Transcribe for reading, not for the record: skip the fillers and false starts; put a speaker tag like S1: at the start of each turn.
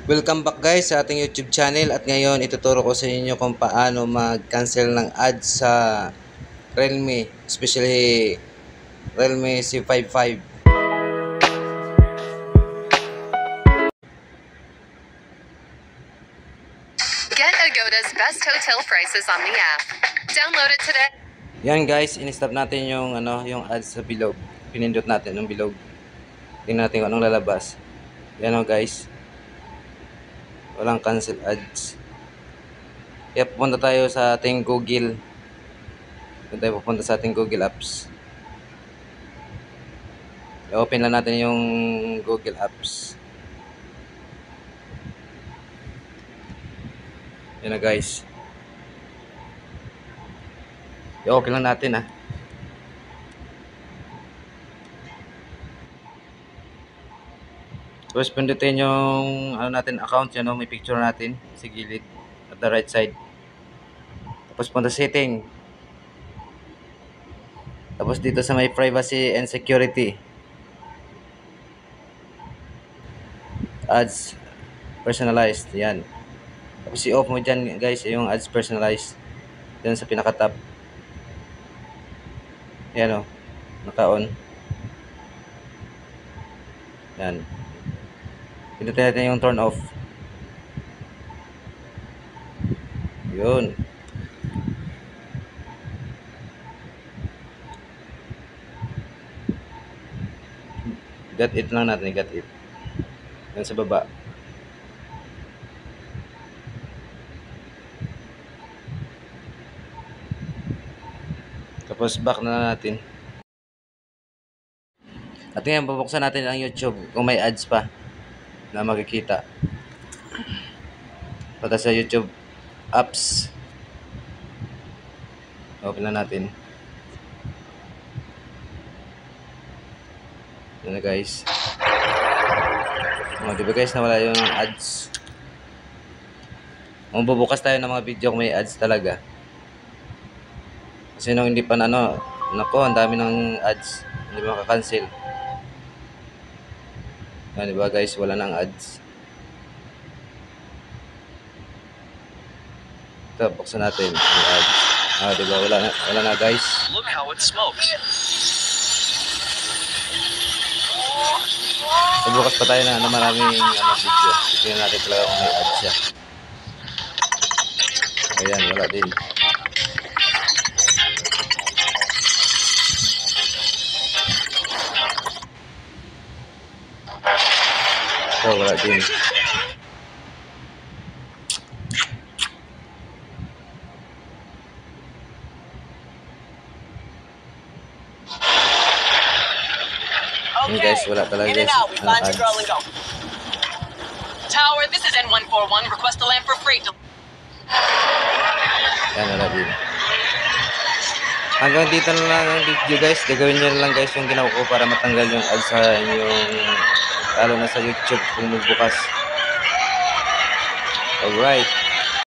S1: Welcome back guys sa ating YouTube channel at ngayon ituturo ko sa inyo kung paano mag-cancel ng ads sa Realme, especially Realme C55.
S2: Get Agoda's best hotel prices on the app. Download it today.
S1: Yan guys, in-stop natin yung ads sa bilog. Pinindot natin yung bilog. Tingnan natin kung anong lalabas. Yan guys. Walang cancel ads. Kaya pupunta tayo sa ating Google. Kung tayo pupunta sa ating Google Apps. I-open lang natin yung Google Apps. Yan na guys. I-open lang natin Tapos pindutin yung natin account, may picture natin sa gilid at the right side. Tapos punta setting. Tapos dito sa may privacy and security. Ads personalized, yan. Tapos i-off mo dyan guys yung ads personalized. Dyan sa pinaka-top. Yan naka-on. Yan. Pindutin natin yung turn off. Yun. Got it lang natin, got it. Yan sa baba. Tapos back na natin. At ngayon, bubuksan natin ang YouTube kung may ads pa na makikita. Punta sa YouTube apps. Open na natin. Yan na guys. Diba guys, nawala yung ads. Bubukas tayo ng mga video kung may ads talaga. Kasi nung hindi pa nako, ang dami ng ads. Hindi makakancel. Yan, diba guys, wala nang ads. Ito, buksan natin yung ads. Diba, wala na guys.
S3: Look how it smokes.
S1: So, bukas pa tayo na maraming video. Tignan natin talaga kung may ads siya. Ayan, wala din. So, wala din. Okay, guys, wala talaga guys.
S2: Tower, this is N141. Request a lamp for freight.
S1: Yan, wala din. Hanggang dito na lang ang video guys. Gagawin nyo na lang guys yung ginawa ko para matanggal yung ads sa inyong, lalo na sa YouTube kung magbukas. Alright.